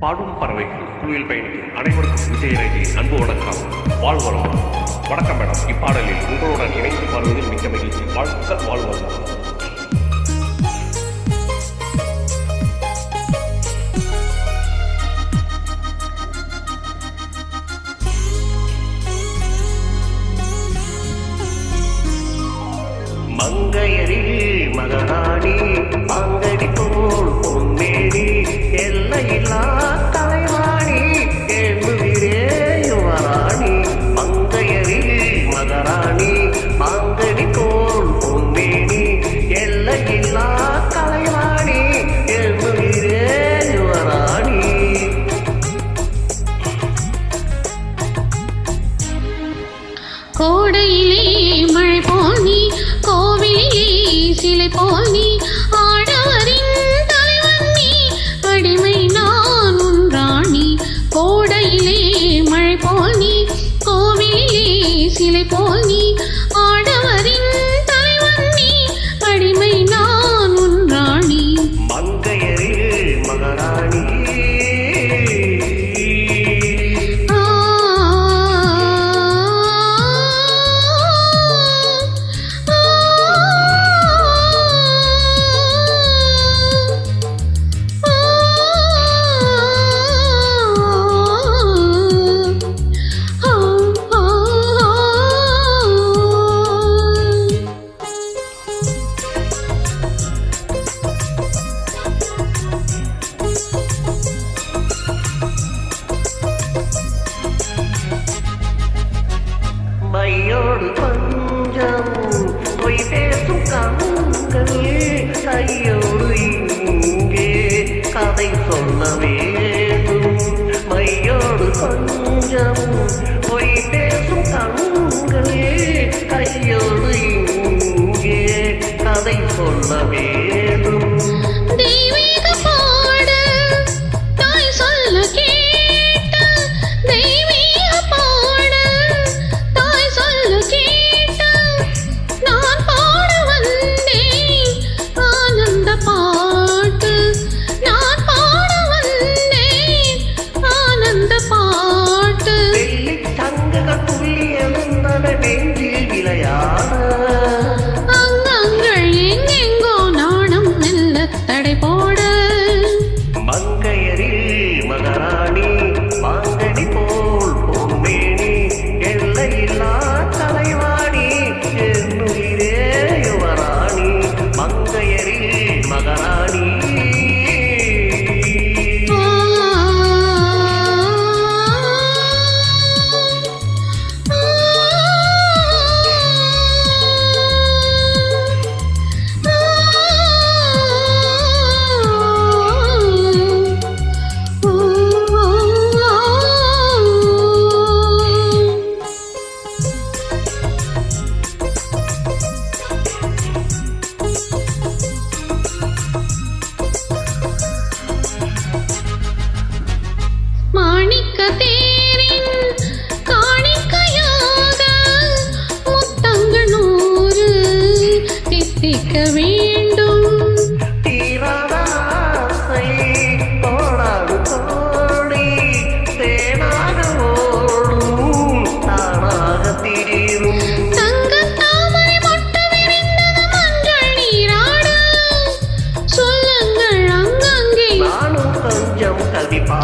பாடும் பறவைகள் குழுவில் பயணிக்கும் அனைவருக்கும் விஜயரேஜி அன்பு வணக்கம். வாழ்வளம். வணக்கம் மேடம். இப்பாடலில் உங்களுடன் இணைந்து பாடுவதில் மிக்க மகிழ்ச்சி. வாழ்க வாழ்வளம். மங்கையரில் மகராணி அங்கடி போல் பொன்னேடி எல்லையில்லா தலைவாணி என்னுகிறே யுவராணி. மங்கையரில் மகராணி அங்கடி போல் பொன்னேடி எல்லையில்லா தலைவாணி என்னுகிறே யுவராணி. கோடையிலே மழை போனி கோவிலே சிலை போனி ஆடவரின் தலைவன் நீ அடிமை நான் உன் ராணி. கோடையிலே மழை போனி கோவிலே சிலை போனி ஆடவரின் தலைவன் நீ அடிமை நான் உன் ராணி. மங்கையரில் மகராணி மையோடு கொஞ்சம் பொய் பேசும் கண்கள் கையோடு இங்கே கதை சொல்ல வேண்டும். மையோடு கொஞ்சம் பொய் பேசும் கண்கள் கையோடு இங்கே கதை சொல்ல வேண்டும். தெய்வீக பாட தாய் சொல்ல கேட்ட தெய்வீக பாட தாய் சொல்ல கேட்ட நான் பாட வந்தேன் ஆனந்த பாட்டு. நான் பாட வந்தேன் ஆனந்த பாட்டு. வெள்ளி சங்குகள் துள்ளி எழுந்தன நெஞ்சில் விளையாட அங்கங்கள் எங்கெங்கோ நாணம் மெல்ல தடை போட. மங்கையரில் மகராணி மாங்கனி போல் பொன்மேனி எல்லையில்லா தலைவாணி என்னுயிரே யுவராணி. மங்கையரில் மகராணி மாணிக்க தேரின் காணிக்கையாக முத்தங்கள் 100 தித்திக்க வேண்டும். தீராத ஆசை கோடாடு கோடி தேனாக ஓடும் தானாக தீரும். தங்கத் தாமரை மொட்டு விரிந்தது மஞ்சள் நீராட. சொல்லுங்கள் அங்கங்கே நானும் கொஞ்சம் கவிப்பா